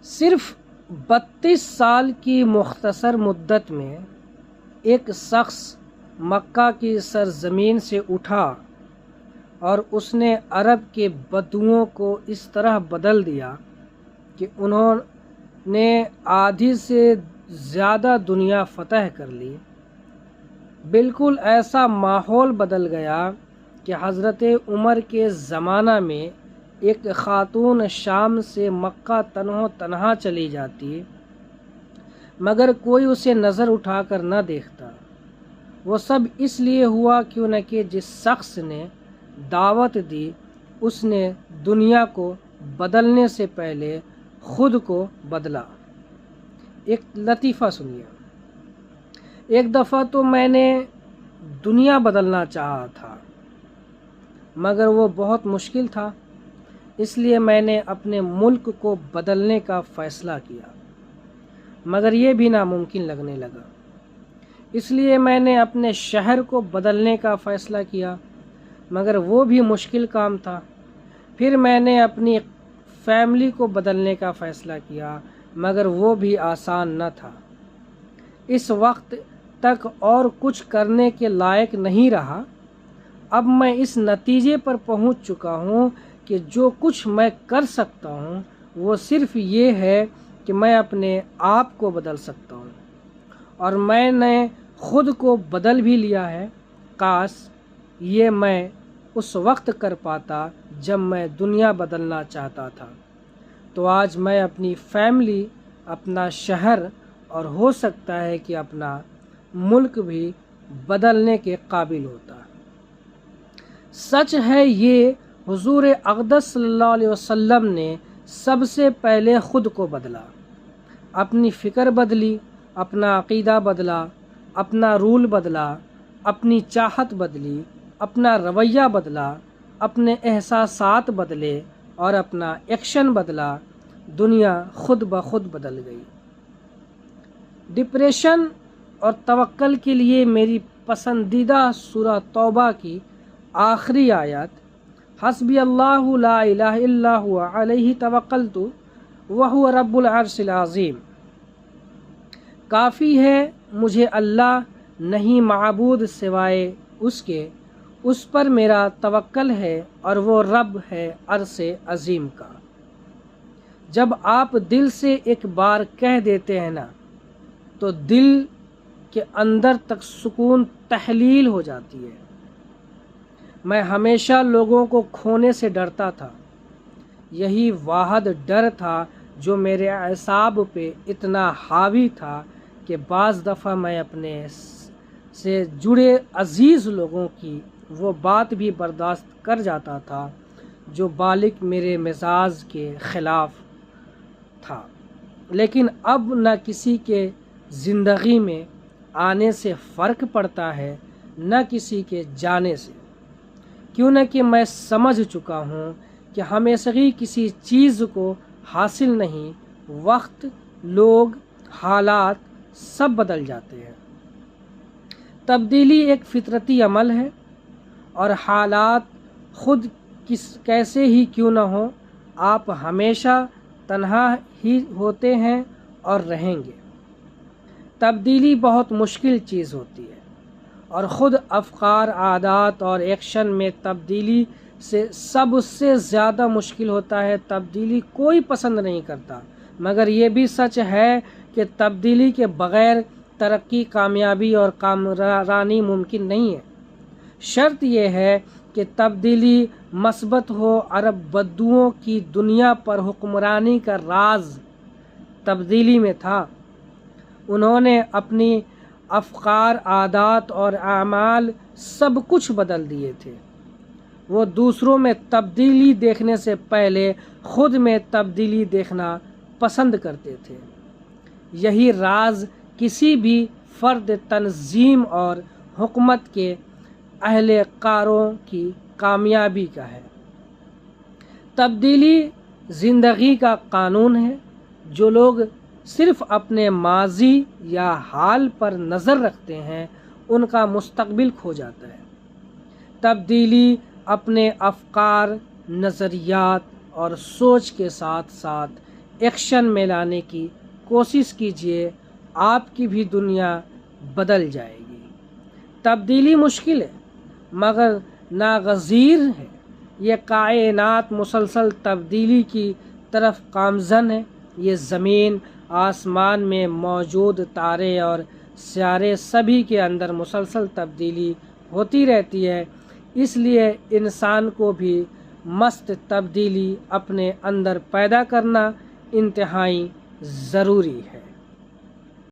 صرف 32 سال کی مختصر مدت میں ایک شخص مکہ کی سرزمین سے اٹھا اور اس نے عرب کے بدوؤں کو اس طرح بدل دیا کہ انہوں نے آدھی سے زیادہ دنیا فتح کر لی۔ بالکل ایسا ماحول بدل گیا کہ حضرت عمر کے زمانہ میں ایک خاتون شام سے مکہ تنہا چلی جاتی مگر کوئی اسے نظر اٹھا کر نہ دیکھتا۔ وہ سب اس لیے ہوا کیوں نہ کہ جس شخص نے دعوت دی اس نے دنیا کو بدلنے سے پہلے خود کو بدلا۔ ایک لطیفہ سنیے۔ ایک دفعہ تو میں نے دنیا بدلنا چاہا تھا مگر وہ بہت مشکل تھا، اس لیے میں نے اپنے ملک کو بدلنے کا فیصلہ کیا مگر یہ بھی ناممکن لگنے لگا۔ اس لیے میں نے اپنے شہر کو بدلنے کا فیصلہ کیا مگر وہ بھی مشکل کام تھا۔ پھر میں نے اپنی فیملی کو بدلنے کا فیصلہ کیا مگر وہ بھی آسان نہ تھا۔ اس وقت تک اور کچھ کرنے کے لائق نہیں رہا۔ اب میں اس نتیجے پر پہنچ چکا ہوں کہ جو کچھ میں کر سکتا ہوں وہ صرف یہ ہے کہ میں اپنے آپ کو بدل سکتا ہوں، اور میں نے خود کو بدل بھی لیا ہے۔ کاش یہ میں اس وقت کر پاتا جب میں دنیا بدلنا چاہتا تھا، تو آج میں اپنی فیملی، اپنا شہر اور ہو سکتا ہے کہ اپنا ملک بھی بدلنے کے قابل ہوتا۔ سچ ہے یہ حضور اقدس صلی اللہ علیہ وسلم نے سب سے پہلے خود کو بدلا، اپنی فکر بدلی، اپنا عقیدہ بدلا، اپنا رول بدلا، اپنی چاہت بدلی، اپنا رویہ بدلا، اپنے احساسات بدلے اور اپنا ایکشن بدلا۔ دنیا خود بخود بدل گئی۔ ڈپریشن اور توکل کے لیے میری پسندیدہ سورہ توبہ کی آخری آیت حسبی اللہ لا الہ الا هو علیہ توکلت وہو رب العرش العظیم، کافی ہے مجھے اللہ، نہیں معبود سوائے اس کے، اس پر میرا توکل ہے اور وہ رب ہے عرش عظیم کا۔ جب آپ دل سے ایک بار کہہ دیتے ہیں نا تو دل کے اندر تک سکون تحلیل ہو جاتی ہے۔ میں ہمیشہ لوگوں کو کھونے سے ڈرتا تھا، یہی واحد ڈر تھا جو میرے اعصاب پہ اتنا حاوی تھا کہ بعض دفعہ میں اپنے سے جڑے عزیز لوگوں کی وہ بات بھی برداشت کر جاتا تھا جو بالکل میرے مزاج کے خلاف تھا، لیکن اب نہ کسی کے زندگی میں آنے سے فرق پڑتا ہے نہ کسی کے جانے سے، کیوں نہ کہ میں سمجھ چکا ہوں کہ ہمیشگی کسی چیز کو حاصل نہیں، وقت، لوگ، حالات سب بدل جاتے ہیں۔ تبدیلی ایک فطرتی عمل ہے اور حالات خود کیسے ہی کیوں نہ ہوں، آپ ہمیشہ تنہا ہی ہوتے ہیں اور رہیں گے۔ تبدیلی بہت مشکل چیز ہوتی ہے اور خود افکار، عادات اور ایکشن میں تبدیلی سے سب سے زیادہ مشکل ہوتا ہے۔ تبدیلی کوئی پسند نہیں کرتا، مگر یہ بھی سچ ہے کہ تبدیلی کے بغیر ترقی، کامیابی اور کامرانی ممکن نہیں ہے۔ شرط یہ ہے کہ تبدیلی مثبت ہو۔ عرب بدوؤں کی دنیا پر حکمرانی کا راز تبدیلی میں تھا۔ انہوں نے اپنی افکار، عادات اور اعمال سب کچھ بدل دیے تھے۔ وہ دوسروں میں تبدیلی دیکھنے سے پہلے خود میں تبدیلی دیکھنا پسند کرتے تھے۔ یہی راز کسی بھی فرد، تنظیم اور حکومت کے اہل کاروں کی کامیابی کا ہے۔ تبدیلی زندگی کا قانون ہے۔ جو لوگ صرف اپنے ماضی یا حال پر نظر رکھتے ہیں ان کا مستقبل کھو جاتا ہے۔ تبدیلی اپنے افکار، نظریات اور سوچ کے ساتھ ساتھ ایکشن میں لانے کی کوشش کیجیے، آپ کی بھی دنیا بدل جائے گی۔ تبدیلی مشکل ہے مگر ناگزیر ہے۔ یہ کائنات مسلسل تبدیلی کی طرف گامزن ہے۔ یہ زمین، آسمان میں موجود تارے اور ستارے سبھی کے اندر مسلسل تبدیلی ہوتی رہتی ہے، اس لیے انسان کو بھی مست تبدیلی اپنے اندر پیدا کرنا انتہائی ضروری ہے۔